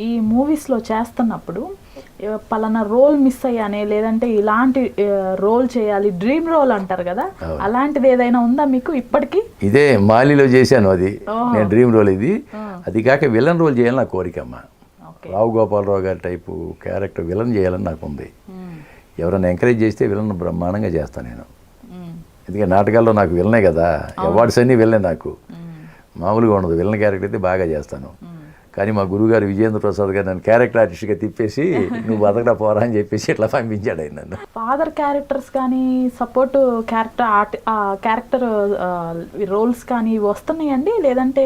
ఈ మూవీస్లో చేస్తున్నప్పుడు పలానా రోల్ మిస్ అయ్యానే, లేదంటే ఇలాంటి రోల్ చేయాలి, డ్రీమ్ రోల్ అంటారు కదా, అలాంటిది ఏదైనా ఉందా మీకు ఇప్పటికీ? ఇదే మాలిలో చేశాను, అది నేను డ్రీమ్ రోల్ ఇది. అది కాక విలన్ రోల్ చేయాలని నా కోరికమ్మా. రావు గోపాలరావు గారి టైపు క్యారెక్టర్ విలన్ చేయాలని నాకు ఉంది. ఎవరైనా ఎంకరేజ్ చేస్తే విలన్ బ్రహ్మాండంగా చేస్తాను నేను. ఎందుకంటే నాటకాల్లో నాకు విలనే కదా, అవార్డ్స్ అన్నీ విలనే నాకు, మామూలుగా ఉండదు. విలన్ క్యారెక్టర్ అయితే బాగా చేస్తాను. కానీ మా గురువుగారు విజయేంద్ర ప్రసాద్ గారు నన్ను క్యారెక్టర్ ఆర్టిస్ట్గా తిప్పేసి నువ్వు బతకడా పోరా అని చెప్పేసి ఇట్లా పంపించాడు ఆయన నన్ను. ఫాదర్ క్యారెక్టర్స్ కానీ సపోర్ట్ క్యారెక్టర్ రోల్స్ కానీ వస్తున్నాయండి, లేదంటే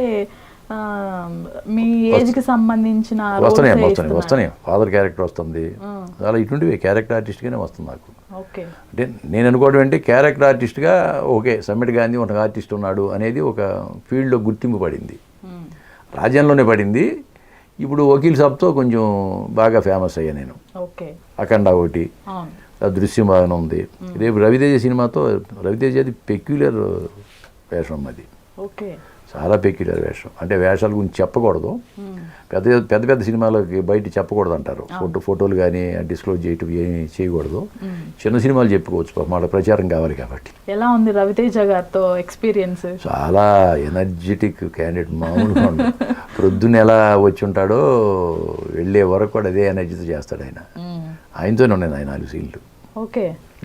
మీ ఏజ్కి సంబంధించిన? వస్తున్నాయి. ఫాదర్ క్యారెక్టర్ వస్తుంది, చాలా ఇటువంటివి క్యారెక్టర్ ఆర్టిస్ట్గానే వస్తుంది నాకు. అంటే నేను అనుకోవడం అంటే క్యారెక్టర్ ఆర్టిస్ట్గా ఓకే, సమ్మెట గాంధీ ఒక ఆర్టిస్ట్ ఉన్నాడు అనేది ఒక ఫీల్డ్లో గుర్తింపు పడింది, రాజ్యంలోనే పడింది. ఇప్పుడు వకీల్ సాబ్తో కొంచెం బాగా ఫేమస్ అయ్యా నేను. అఖండ ఒకటి, దృశ్యం బాగానే ఉంది. రేపు రవితేజ సినిమాతో, రవితేజది పెక్యులర్ వేషం, అది చాలా పెక్యులర్ వేషం. అంటే వేషాల గురించి చెప్పకూడదు, పెద్ద పెద్ద సినిమాలకి బయట చెప్పకూడదు అంటారు. ఫోటోలు కానీ డిస్క్లోజ్ చేయటం ఏమి చేయకూడదు. చిన్న సినిమాలు చెప్పుకోవచ్చు, మాట ప్రచారం కావాలి కాబట్టి. ఎలా ఉంది రవితేజ గారితో ఎక్స్పీరియన్స్? చాలా ఎనర్జెటిక్ క్యాండిడేట్, మామూలుగా ఉండదు. ప్రొద్దున ఎలా వచ్చి ఉంటాడో వెళ్ళే వరకు కూడా అదే ఎనర్జీతో చేస్తాడు ఆయన. ఆయనతోనే ఉన్నాయి ఆయన 4 సీన్లు.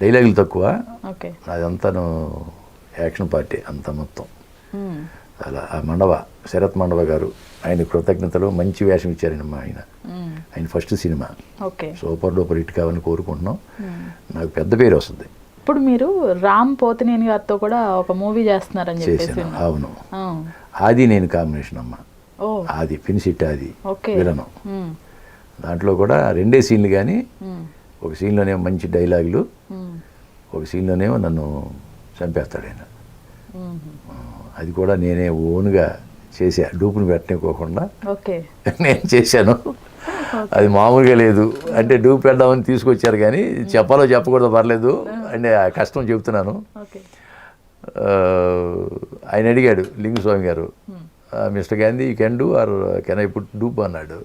డైలాగులు తక్కువ, అదంతాను యాక్షన్ పార్టీ అంతా మొత్తం. అలా ఆ మండవ, శరత్ మండవ గారు, ఆయన కృతజ్ఞతలు, మంచి వేషం ఇచ్చారమ్మా ఆయన. ఆయన first cinema super duper hit కావాలని కోరుకుంటున్నాం. నాకు పెద్ద పేరు వస్తుంది. ఇప్పుడు మీరు రామ్ పోతినేని గారితో కూడా ఒక మూవీ చేస్తున్నారని చెప్పేసి. అవును, ఆది నేను కాంబినేషన్ అమ్మా. ఆది ఫినిషిట్, ఆది విలను. దాంట్లో కూడా 2 సీన్లు, కానీ ఒక సీన్లోనేమో మంచి డైలాగులు, ఒక సీన్లోనేమో నన్ను చంపేస్తాడు ఆయన. అది కూడా నేనే ఓన్గా చేసా, డూపుని పెట్టనివ్వకుండా నేను చేశాను. అది మామూలుగా లేదు, అంటే డూప్ పెడదామని తీసుకొచ్చారు, కానీ చెప్పాలో చెప్పకూడదు పర్లేదు అంటే కష్టం చెబుతున్నాను. ఆయన అడిగాడు లింగస్వామి గారు, mister Gandhi you can do or can I put dupe అన్నాడు.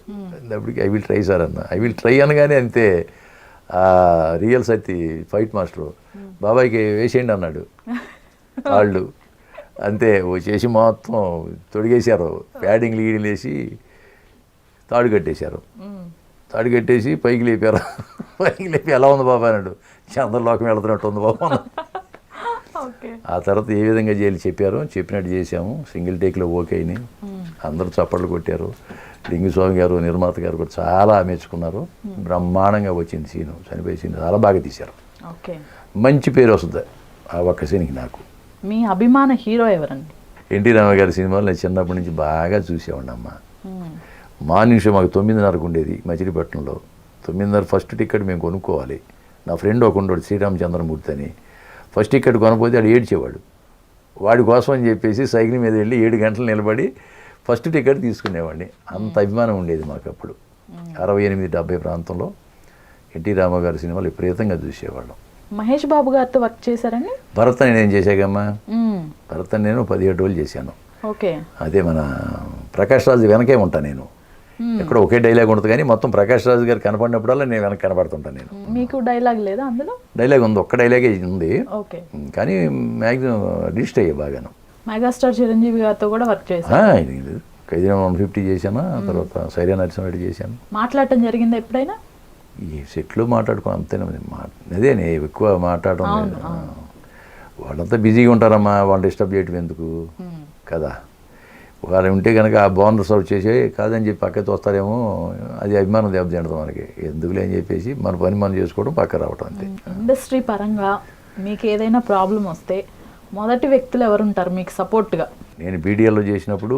అప్పటికి ఐ విల్ ట్రై సార్ అన్న. ఐ విల్ ట్రై అనగానే అంతే, రియల్ సత్తి ఫైట్ మాస్టరు బాబాయ్కి వేసేయండి అన్నాడు. వాళ్ళు అంతే వచ్చేసి మొత్తం తొడిగేశారు, ప్యాడింగ్లు గీడింగ్లు వేసి తాడు కట్టేశారు. తాడు కట్టేసి పైకి లేపారు. పైకి లేపి ఎలా ఉంది బాబా అన్నాడు. చంద్రలోకం వెళుతున్నట్టు ఉంది బాబా. ఆ తర్వాత ఏ విధంగా చేయాలి చెప్పారు, చెప్పినట్టు చేసాము. సింగిల్ టేక్లో ఓకే అయినాయి, అందరూ చప్పట్లు కొట్టారు. లింగస్వామి గారు, నిర్మాత గారు కూడా చాలా మెచ్చుకున్నారు. బ్రహ్మాండంగా వచ్చింది సీను, చనిపోయే సీన్ చాలా బాగా తీశారు. మంచి పేరు వస్తుంది ఆ ఒక్క సీన్కి నాకు. మీ అభిమాన హీరో ఎవరండి? ఎన్టీ రామారావు గారి సినిమాలు నేను చిన్నప్పటి నుంచి బాగా చూసేవాడిని అమ్మ. మార్నింగ్ షో మాకు 9:30కు ఉండేది మచిలీపట్నంలో. 9:30 ఫస్ట్ టికెట్ మేము కొనుక్కోవాలి. నా ఫ్రెండ్ ఒక ఉండేవాడు శ్రీరామచంద్రమూర్తి అని. ఫస్ట్ టికెట్ కొనకపోతే ఆడు ఏడ్చేవాడు. వాడి కోసం అని చెప్పేసి సైకిల్ మీద వెళ్ళి 7 గంటలు నిలబడి ఫస్ట్ టికెట్ తీసుకునేవాడిని. అంత అభిమానం ఉండేది మాకు అప్పుడు. 68-70 ప్రాంతంలో ఎన్టీ రామారావు గారి సినిమాలు విపరీతంగా చూసేవాళ్ళం. మహేష్ బాబు గారితో వర్క్ చేశారండి? భరత్ అని నేను చేశాకమ్మా. భరత్ అని నేను 17 రోజులు చేశాను. అదే మన ప్రకాష్ రాజు వెనకే ఉంటాను నేను. ఎక్కడ ఒకే డైలాగ్ ఉంటుంది, కానీ మొత్తం ప్రకాష్ రాజు గారు కనపడినప్పుడల్లా నేను వెనక కనపడుతుంటాను నేను. మీకు డైలాగ్ లేదా అందులో? డైలాగ్ ఉంది, ఒక్క డైలాగే ఉంది, కానీ మ్యాక్సిమం రిజిస్టర్ అయ్యే బాగాను. మెగాస్టార్ చిరంజీవి గారితో కూడా వర్క్ చేశాను. ఖైదీనం 150 చేశాను, ఆ తర్వాత సైరా నరసింహారెడ్డి చేశాను. మాట్లాడటం జరిగిందా ఎప్పుడైనా? ఈ సెట్లో మాట్లాడుకో అంతేనా, అదే నేను ఎక్కువ మాట్లాడటం లేదు. వాళ్ళంతా బిజీగా ఉంటారమ్మా, వాళ్ళు డిస్టర్బ్ చేయటం ఎందుకు కదా. వాళ్ళు ఉంటే కనుక ఆ బోనస్ సర్వ్ చేసే కాదని చెప్పి పక్కకి వస్తారేమో, అది అభిమానం దెబ్బతింటుంది మనకి. ఎందుకులే అని చెప్పేసి మన పని మనం చేసుకోవడం, పక్క రావటం అంతే. ఇండస్ట్రీ పరంగా మీకు ఏదైనా ప్రాబ్లం వస్తే మొదటి వ్యక్తులు ఎవరు ఉంటారు మీకు సపోర్ట్గా? నేను బీడీఎల్లో చేసినప్పుడు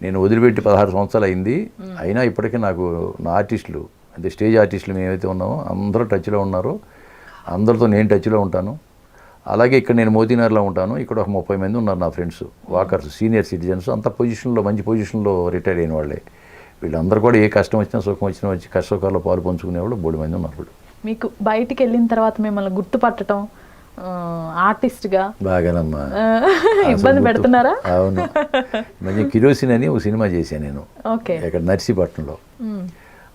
నేను వదిలిపెట్టి 16 సంవత్సరాలు అయింది. అయినా ఇప్పటికీ నాకు నా ఆర్టిస్టులు, అంటే స్టేజ్ ఆర్టిస్టులు మేమైతే ఉన్నామో అందరూ టచ్లో ఉన్నారు. అందరితో నేను టచ్లో ఉంటాను. అలాగే ఇక్కడ నేను మోతీనగర్లో ఉంటాను. ఇక్కడ ఒక 30 మంది ఉన్నారు నా ఫ్రెండ్స్, వాకర్స్, సీనియర్ సిటిజన్స్, అంత పొజిషన్లో, మంచి పొజిషన్లో రిటైర్ అయిన వాళ్ళే. వీళ్ళందరూ కూడా ఏ కష్టం వచ్చినా సుఖం వచ్చినా వచ్చి కష్టసుఖాల్లో పాలు పంచుకునేవాళ్ళు 3 మంది ఉన్నారు. మీకు బయటికి వెళ్ళిన తర్వాత మిమ్మల్ని గుర్తుపట్టడం ఆర్టిస్ట్గా బాగానమ్మా ఇబ్బంది పెడుతున్నారా? అవును, మధ్య కిరోసిన్ అని ఒక సినిమా చేశాను నేను ఓకే. ఇక్కడ నర్సీపట్నంలో.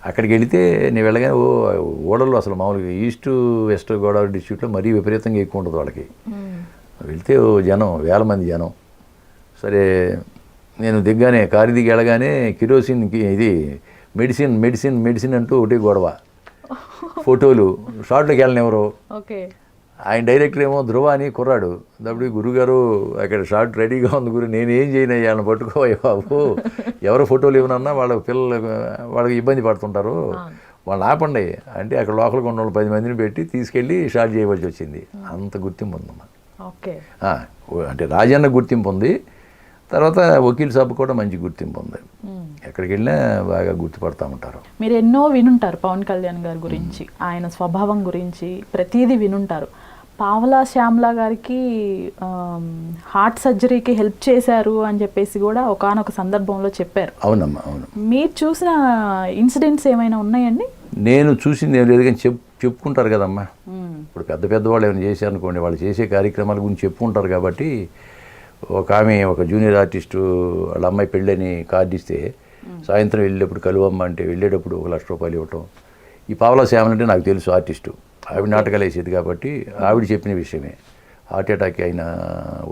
అక్కడికి వెళితే నేను వెళ్ళగానే ఓడల్లో అసలు మామూలుగా ఈస్ట్ వెస్ట్ గోదావరి డిస్ట్రిక్ట్లో మరీ విపరీతంగా ఎక్కువ ఉంటుంది వాళ్ళకి. వెళ్తే జనం, వేల మంది జనం. సరే నేను దిగ్గానే కారు దిగి వెళ్ళగానే కిరోసిన్కి ఇది మెడిసిన్ మెడిసిన్ మెడిసిన్ అంటూ ఒకటి గొడవ. ఫోటోలు షార్ట్లోకి వెళ్ళినెవరు, ఓకే. ఆయన డైరెక్టర్ ఏమో ధ్రువ అని కుర్రాడు. అప్పుడు గురుగారు అక్కడ షార్ట్ రెడీగా ఉంది గురు, నేనేం చేయను వాళ్ళని పట్టుకోవా బాబు, ఎవరు ఫోటోలు ఇవ్వనన్నా వాళ్ళ పిల్లలు వాళ్ళకి ఇబ్బంది పడుతుంటారు, వాళ్ళు ఆపండి అంటే అక్కడ లోకల్గా ఉన్న వాళ్ళు 10 మందిని పెట్టి తీసుకెళ్ళి షార్ట్ చేయవలసి వచ్చింది. అంత గుర్తింపు ఉందమ్మా. ఓకే. అంటే రాజన్న గుర్తింపు ఉంది, తర్వాత వకీల్ సాబ్ కూడా మంచి గుర్తింపు ఉంది. ఎక్కడికి వెళ్ళినా బాగా గుర్తుపడతా ఉంటారు. మీరు ఎన్నో వినుంటారు పవన్ కళ్యాణ్ గారి గురించి, ఆయన స్వభావం గురించి ప్రతిదీ వినుంటారు. పావలా శ్యామ్లా గారికి హార్ట్ సర్జరీకి హెల్ప్ చేశారు అని చెప్పేసి కూడా ఒకానొక సందర్భంలో చెప్పారు. అవునమ్మా, అవును. మీరు చూసిన ఇన్సిడెంట్స్ ఏమైనా ఉన్నాయండి? నేను చూసింది ఏం లేదు కానీ చెప్పుకుంటారు కదమ్మా. ఇప్పుడు పెద్దవాళ్ళు ఏమైనా చేశారనుకోండి, వాళ్ళు చేసే కార్యక్రమాల గురించి చెప్పుకుంటారు. కాబట్టి ఒక ఆమె, ఒక జూనియర్ ఆర్టిస్టు వాళ్ళ అమ్మాయి పెళ్ళని కార్డు ఇస్తే సాయంత్రం వెళ్ళేటప్పుడు కలువమ్మ అంటే వెళ్ళేటప్పుడు 1 లక్ష రూపాయలు ఇవ్వటం. ఈ పావలా శ్యామల అంటే నాకు తెలుసు, ఆర్టిస్టు, ఆవిడ నాటకాలు వేసేది కాబట్టి ఆవిడ చెప్పిన విషయమే. హార్ట్ అటాక్ అయినా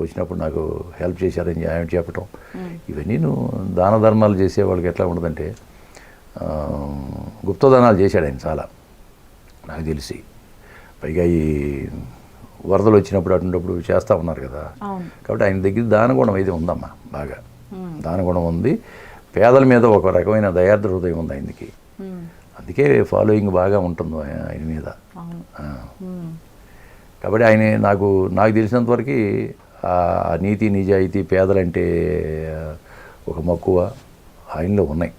వచ్చినప్పుడు నాకు హెల్ప్ చేశారని ఆవిడ చెప్పటం. ఇవన్నీ దాన ధర్మాలు చేసే వాళ్ళకి ఎట్లా ఉండదంటే, గుప్తదానాలు చేశాడు ఆయన చాలా, నాకు తెలిసి. పైగా ఈ వరదలు వచ్చినప్పుడు అటువంటిప్పుడు చేస్తూ ఉన్నారు కదా, కాబట్టి ఆయన దగ్గర దానగుణం అయితే ఉందమ్మా, బాగా దానగుణం ఉంది. పేదల మీద ఒక రకమైన దయార్ద్ర హృదయం ఉంది ఆయనకి, అందుకే ఫాలోయింగ్ బాగా ఉంటుంది ఆయన మీద. కాబట్టి ఆయన నాకు తెలిసినంతవరకు ఆ నీతి నిజాయితీ, పేదలంటే ఒక మక్కువ ఆయనలో ఉన్నాయి.